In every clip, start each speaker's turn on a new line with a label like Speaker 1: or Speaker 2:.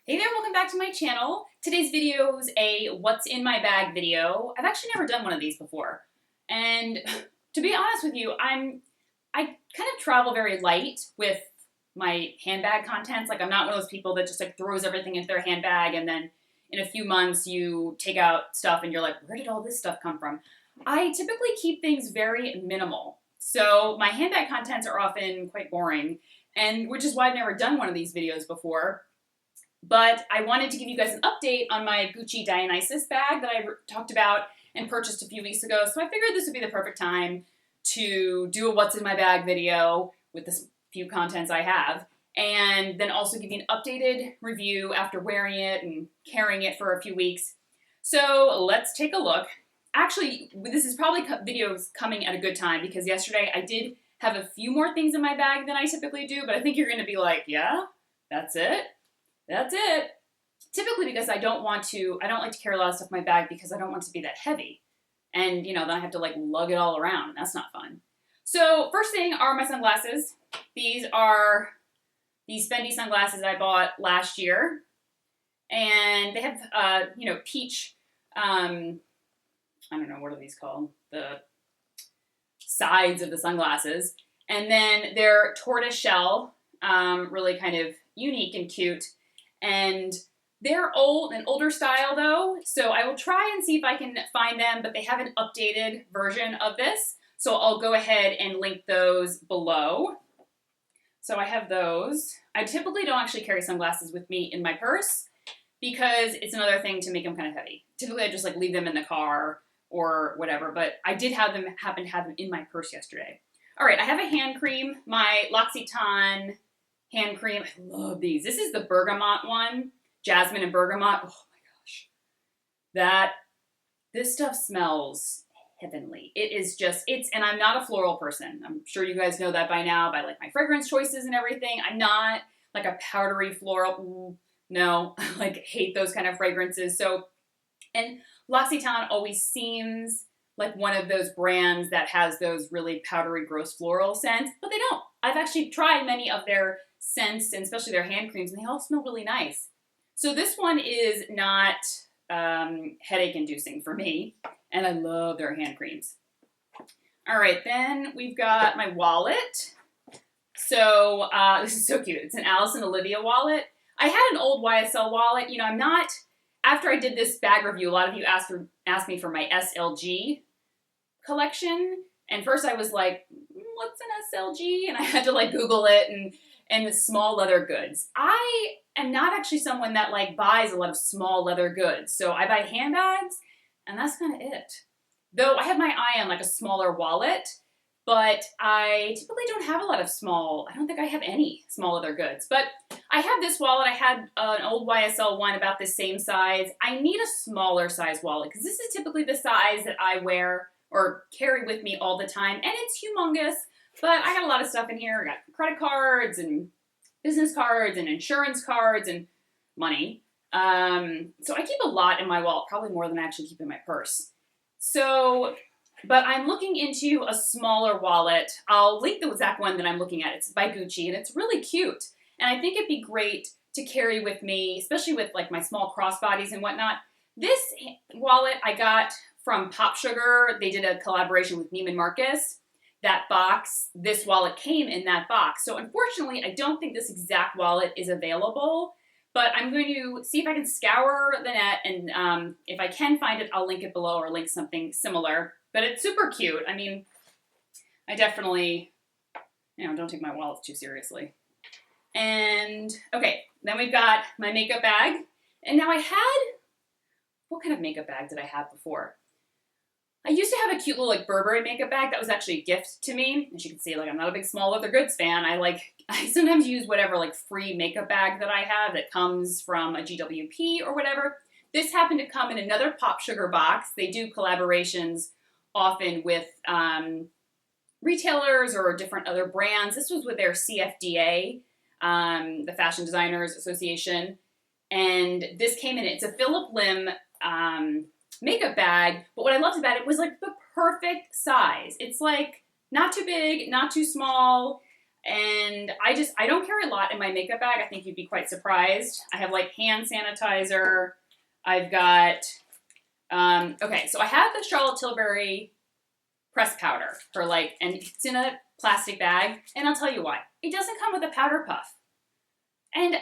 Speaker 1: Hey there, welcome back to my channel. Today's video is a what's in my bag video. I've actually never done one of these before. And to be honest with you, I kind of travel very light with my handbag contents. Like I'm not one of those people that just like throws everything into their handbag and then in a few months you take out stuff and you're like, where did all this stuff come from? I typically keep things very minimal. So my handbag contents are often quite boring, and which is why I've never done one of these videos before. But I wanted to give you guys an update on my Gucci Dionysus bag that I talked about and purchased a few weeks ago. So I figured this would be the perfect time to do a what's in my bag video with the few contents I have, and then also give you an updated review after wearing it and carrying it for a few weeks. So let's take a look. Actually, this is probably videos coming at a good time because yesterday I did have a few more things in my bag than I typically do, but I think you're going to be like, yeah, that's it? That's it. Typically because I don't like to carry a lot of stuff in my bag because I don't want it to be that heavy. And, you know, then I have to like lug it all around, and that's not fun. So first thing are my sunglasses. These are these Fendi sunglasses I bought last year. And they have, peach, I don't know, what are these called? The sides of the sunglasses. And then they're tortoise shell, really kind of unique and cute. And they're an older style though, so I will try and see if I can find them, but they have an updated version of this, so I'll go ahead and link those below. So I have those. I typically don't actually carry sunglasses with me in my purse because it's another thing to make them kind of heavy. Typically I just like leave them in the car or whatever, but I did happen to have them in my purse yesterday. All right, I have a hand cream, my L'Occitane hand cream. I love these. This is the bergamot one, jasmine and bergamot. Oh my gosh. This stuff smells heavenly. It is just, and I'm not a floral person. I'm sure you guys know that by now by like my fragrance choices and everything. I'm not like a powdery floral. No, I like hate those kind of fragrances. So, and L'Occitane always seems like one of those brands that has those really powdery, gross floral scents, but they don't. I've actually tried many of their scents, and especially their hand creams, and they all smell really nice. So this one is not headache-inducing for me, and I love their hand creams. All right, then we've got my wallet. So this is so cute. It's an Alice and Olivia wallet. I had an old YSL wallet. You know, I'm not, after I did this bag review, a lot of you asked me for my SLG collection, and first I was like, what's an SLG? And I had to like Google it, and the small leather goods. I am not actually someone that like buys a lot of small leather goods. So I buy handbags, and that's kind of it. Though I have my eye on like a smaller wallet, but I typically don't have a lot of I don't think I have any small leather goods. But I have this wallet. I had an old YSL one about the same size. I need a smaller size wallet because this is typically the size that I wear or carry with me all the time, and it's humongous. But I got a lot of stuff in here. I got credit cards and business cards and insurance cards and money. So I keep a lot in my wallet, probably more than I actually keep in my purse. So, but I'm looking into a smaller wallet. I'll link the exact one that I'm looking at. It's by Gucci, and it's really cute. And I think it'd be great to carry with me, especially with like my small crossbodies and whatnot. This wallet I got from Pop Sugar. They did a collaboration with Neiman Marcus. That box, this wallet came in that box. So unfortunately, I don't think this exact wallet is available, but I'm going to see if I can scour the net, and if I can find it, I'll link it below or link something similar. But it's super cute. I mean, I definitely, don't take my wallets too seriously. And okay, then we've got my makeup bag. And now what kind of makeup bag did I have before? I used to have a cute little like Burberry makeup bag that was actually a gift to me. As you can see, like I'm not a big small leather goods fan. I sometimes use whatever like free makeup bag that I have that comes from a GWP or whatever. This happened to come in another Pop Sugar box. They do collaborations often with retailers or different other brands. This was with their CFDA, the Fashion Designers Association. And this came in, it's a Philip Lim makeup bag, but what I loved about it was like the perfect size. It's like not too big, not too small. And I don't carry a lot in my makeup bag. I think you'd be quite surprised. I have like hand sanitizer. I've got, okay, so I have the Charlotte Tilbury pressed powder for like, and it's in a plastic bag. And I'll tell you why. It doesn't come with a powder puff. And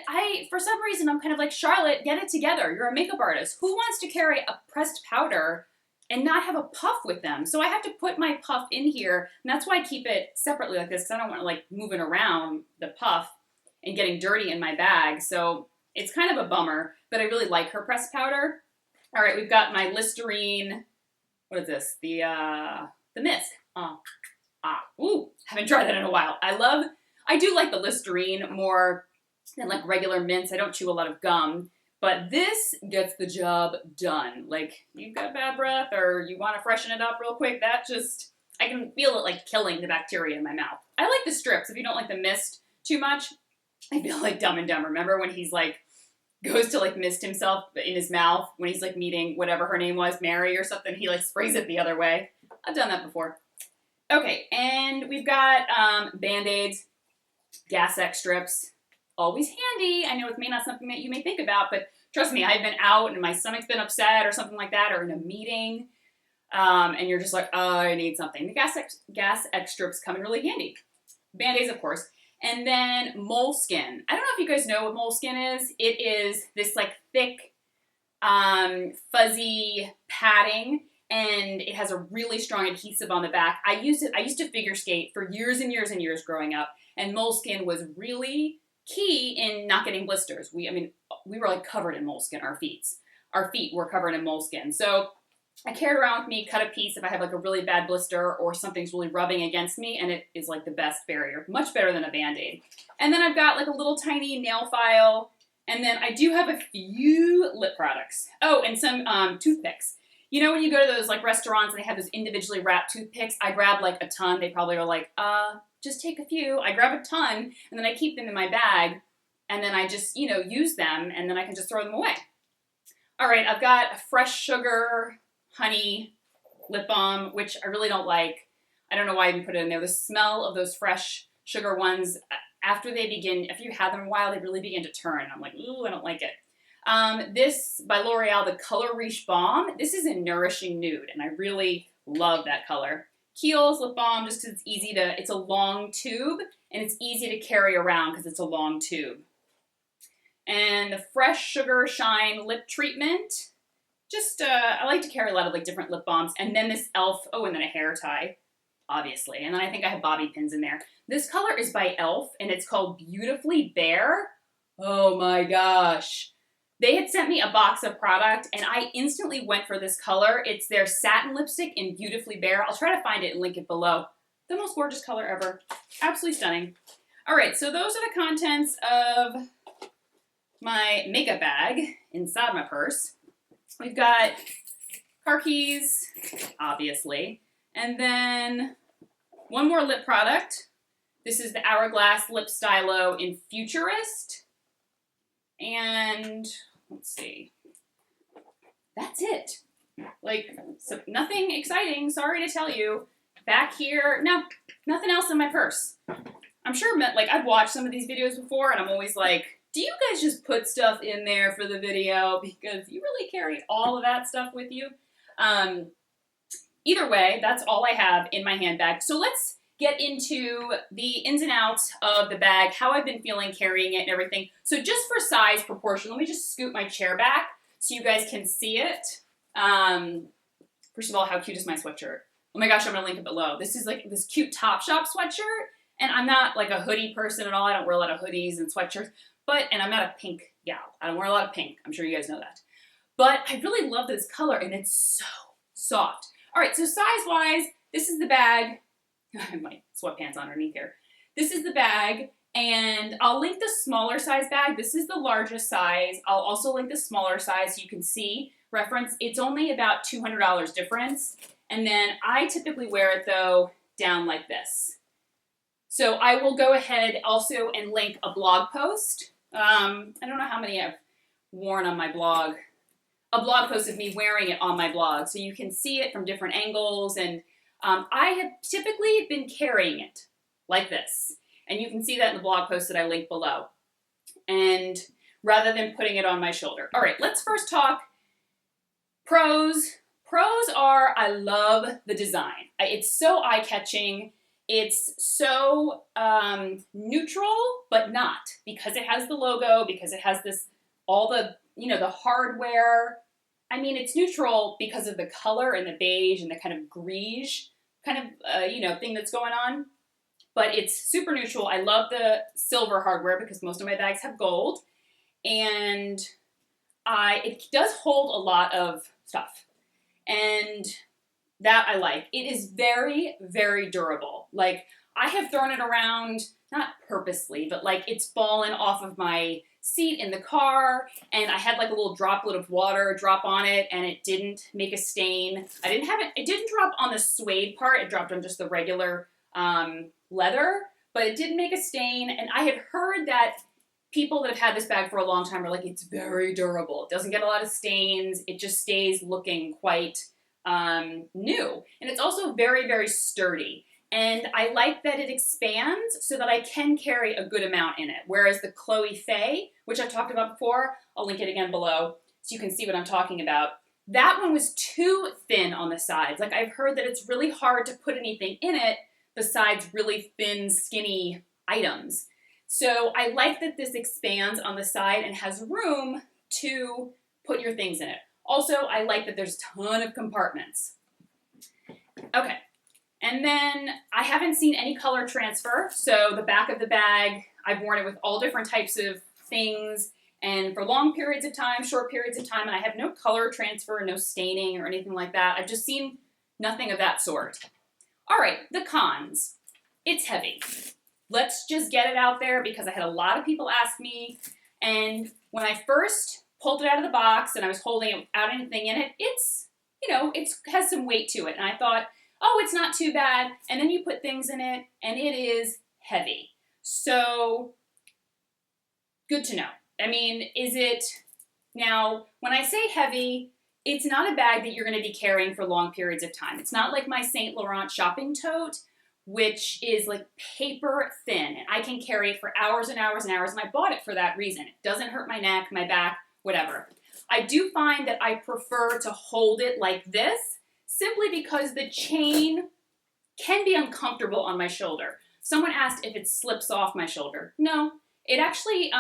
Speaker 1: for some reason, I'm kind of like, Charlotte, get it together. You're a makeup artist. Who wants to carry a pressed powder and not have a puff with them? So I have to put my puff in here, and that's why I keep it separately like this, because I don't want to like moving around the puff and getting dirty in my bag. So it's kind of a bummer, but I really like her pressed powder. All right, we've got my Listerine. What is this? The mist. Haven't tried that in a while. I do like the Listerine more than like regular mints. I don't chew a lot of gum. But this gets the job done. Like, you've got bad breath or you want to freshen it up real quick, I can feel it like killing the bacteria in my mouth. I like the strips. If you don't like the mist too much, I feel like Dumb and Dumber. Remember when he's like, goes to like mist himself in his mouth when he's like meeting whatever her name was, Mary or something, he like sprays it the other way. I've done that before. Okay, and we've got Band-Aids, Gas X strips. Always handy. I know it may not something that you may think about, but trust me, I've been out and my stomach's been upset or something like that, or in a meeting, and you're just like, oh, I need something. The Gas X strips come in really handy. Band-Aids, of course. And then Moleskin. I don't know if you guys know what Moleskin is. It is this like thick, fuzzy padding, and it has a really strong adhesive on the back. I used to figure skate for years and years and years growing up, and Moleskin was really key in not getting blisters. We were like covered in moleskin, our feet were covered in moleskin. So I carry it around with me, cut a piece if I have like a really bad blister or something's really rubbing against me, and it is like the best barrier, much better than a Band-Aid. And then I've got like a little tiny nail file, and then I do have a few lip products. Oh, and some toothpicks. You know when you go to those like restaurants and they have those individually wrapped toothpicks, I grab like a ton. They probably are like, just take a few. I grab a ton, and then I keep them in my bag, and then I just, use them, and then I can just throw them away. All right, I've got a fresh sugar honey lip balm, which I really don't like. I don't know why I even put it in there. The smell of those fresh sugar ones, after you've had them a while, they really begin to turn. I'm like, ooh, I don't like it. This, by L'Oreal, the Color Riche Balm. This is a nourishing nude, and I really love that color. Kiehl's lip balm, just because it's a long tube, and it's easy to carry around because it's a long tube. And the Fresh Sugar Shine Lip Treatment. I like to carry a lot of like different lip balms. And then this e.l.f., and then a hair tie, obviously. And then I think I have bobby pins in there. This color is by e.l.f., and it's called Beautifully Bare. Oh my gosh. They had sent me a box of product, and I instantly went for this color. It's their satin lipstick in Beautifully Bare. I'll try to find it and link it below. The most gorgeous color ever. Absolutely stunning. All right, so those are the contents of my makeup bag inside my purse. We've got car keys, obviously, and then one more lip product. This is the Hourglass Lip Stylo in Futurist. And let's see, that's it. Like, so nothing exciting, sorry to tell you. Back here, no, nothing else in my purse. I'm sure, like, I've watched some of these videos before, and I'm always like, do you guys just put stuff in there for the video? Because you really carry all of that stuff with you. Either way, that's all I have in my handbag. So let's get into the ins and outs of the bag, how I've been feeling carrying it and everything. So just for size proportion, let me just scoot my chair back so you guys can see it. First of all, how cute is my sweatshirt? Oh my gosh, I'm gonna link it below. This is like this cute Topshop sweatshirt, and I'm not like a hoodie person at all. I don't wear a lot of hoodies and sweatshirts, and I'm not a pink gal. I don't wear a lot of pink. I'm sure you guys know that. But I really love this color, and it's so soft. All right, so size-wise, this is the bag. I have my sweatpants underneath here. This is the bag, and I'll link the smaller size bag. This is the largest size. I'll also link the smaller size so you can see, reference. It's only about $200 difference. And then I typically wear it, though, down like this. So I will go ahead also and link a blog post. I don't know how many I've worn on my blog. A blog post of me wearing it on my blog. So you can see it from different angles, and I have typically been carrying it like this. And you can see that in the blog post that I link below. And rather than putting it on my shoulder. All right, let's first talk pros. Pros are, I love the design. It's so eye-catching. It's so neutral, but not, because it has the logo, because it has this, all the, the hardware. I mean, it's neutral because of the color and the beige and the kind of greige kind of, thing that's going on. But it's super neutral. I love the silver hardware because most of my bags have gold. And it does hold a lot of stuff. And that I like. It is very, very durable. Like, I have thrown it around, not purposely, but like it's fallen off of my seat in the car, and I had like a little droplet of water drop on it, and it didn't make a stain. It didn't drop on the suede part, it dropped on just the regular leather, but it didn't make a stain. And I have heard that people that have had this bag for a long time are like, it's very durable. It doesn't get a lot of stains. It just stays looking quite new. And it's also very, very sturdy. And I like that it expands so that I can carry a good amount in it. Whereas the Chloe Faye, which I've talked about before, I'll link it again below so you can see what I'm talking about. That one was too thin on the sides. Like, I've heard that it's really hard to put anything in it besides really thin, skinny items. So I like that this expands on the side and has room to put your things in it. Also, I like that there's a ton of compartments. Okay, and then I haven't seen any color transfer. So the back of the bag, I've worn it with all different types of things and for long periods of time, short periods of time, and I have no color transfer, no staining or anything like that. I've just seen nothing of that sort. All right, the cons. It's heavy. Let's just get it out there because I had a lot of people ask me, and when I first pulled it out of the box and I was holding it without anything in it, it has some weight to it. And I thought, oh, it's not too bad. And then you put things in it and it is heavy. So good to know. I mean, now, when I say heavy, it's not a bag that you're going to be carrying for long periods of time. It's not like my Saint Laurent shopping tote, which is like paper thin, and I can carry it for hours and hours and hours, and I bought it for that reason. It doesn't hurt my neck, my back, whatever. I do find that I prefer to hold it like this, simply because the chain can be uncomfortable on my shoulder. Someone asked if it slips off my shoulder. No, it actually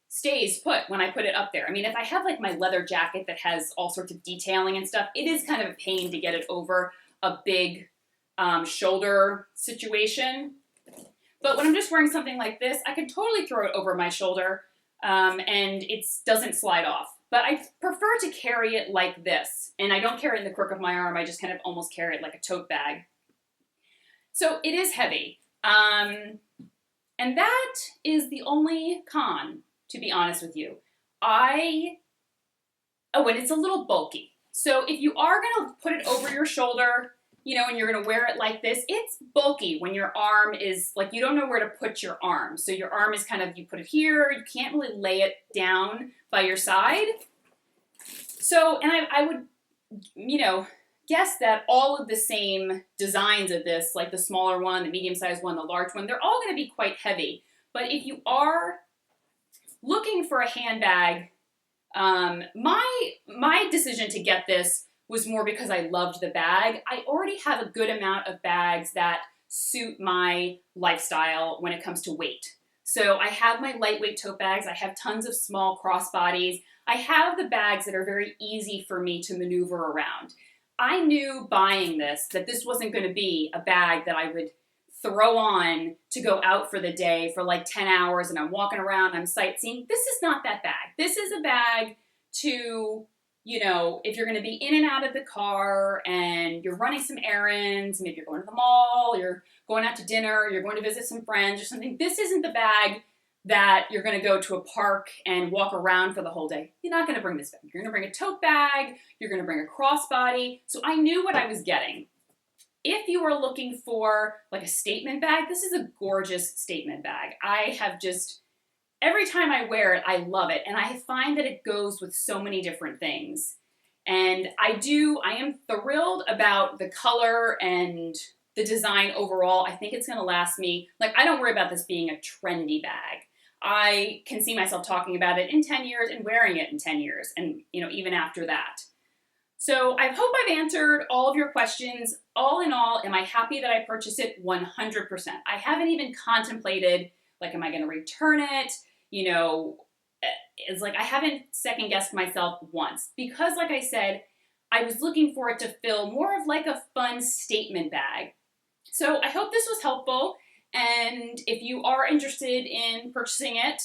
Speaker 1: stays put when I put it up there. I mean, if I have like my leather jacket that has all sorts of detailing and stuff, it is kind of a pain to get it over a big shoulder situation. But when I'm just wearing something like this, I can totally throw it over my shoulder and it doesn't slide off. But I prefer to carry it like this. And I don't carry it in the crook of my arm. I just kind of almost carry it like a tote bag. So it is heavy. And that is the only con, to be honest with you. And it's a little bulky. So if you are going to put it over your shoulder, and you're going to wear it like this, it's bulky when your arm is, like, you don't know where to put your arm. So your arm is kind of, you put it here, you can't really lay it down by your side. So, and I would, guess that all of the same designs of this, like the smaller one, the medium-sized one, the large one, they're all going to be quite heavy. But if you are looking for a handbag, my decision to get this was more because I loved the bag. I already have a good amount of bags that suit my lifestyle when it comes to weight. So I have my lightweight tote bags. I have tons of small crossbodies. I have the bags that are very easy for me to maneuver around. I knew buying this that this wasn't going to be a bag that I would throw on to go out for the day for like 10 hours and I'm walking around, I'm sightseeing. This is not that bag. This is a bag to, if you're going to be in and out of the car and you're running some errands, maybe you're going to the mall, you're going out to dinner, you're going to visit some friends or something. This isn't the bag that you're going to go to a park and walk around for the whole day. You're not going to bring this bag. You're going to bring a tote bag. You're going to bring a crossbody. So I knew what I was getting. If you are looking for like a statement bag, this is a gorgeous statement bag. I have just, every time I wear it, I love it. And I find that it goes with so many different things. And I am thrilled about the color and the design overall, I think it's gonna last me, like, I don't worry about this being a trendy bag. I can see myself talking about it in 10 years and wearing it in 10 years and, you know, even after that. So I hope I've answered all of your questions. All in all, am I happy that I purchased it? 100%. I haven't even contemplated, like, am I gonna return it? You know, it's like I haven't second guessed myself once because, like I said, I was looking for it to feel more of like a fun statement bag. So I hope this was helpful. And if you are interested in purchasing it,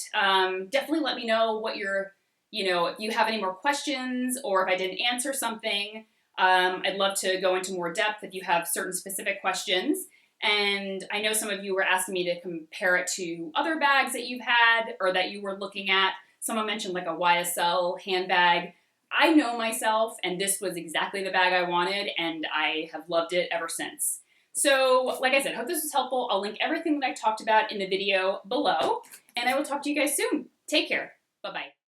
Speaker 1: definitely let me know what your, you know, if you have any more questions or if I didn't answer something. I'd love to go into more depth if you have certain specific questions. And I know some of you were asking me to compare it to other bags that you've had or that you were looking at. Someone mentioned like a YSL handbag. I know myself, and this was exactly the bag I wanted, and I have loved it ever since. So, like I said, hope this was helpful. I'll link everything that I talked about in the video below, and I will talk to you guys soon. Take care. Bye-bye.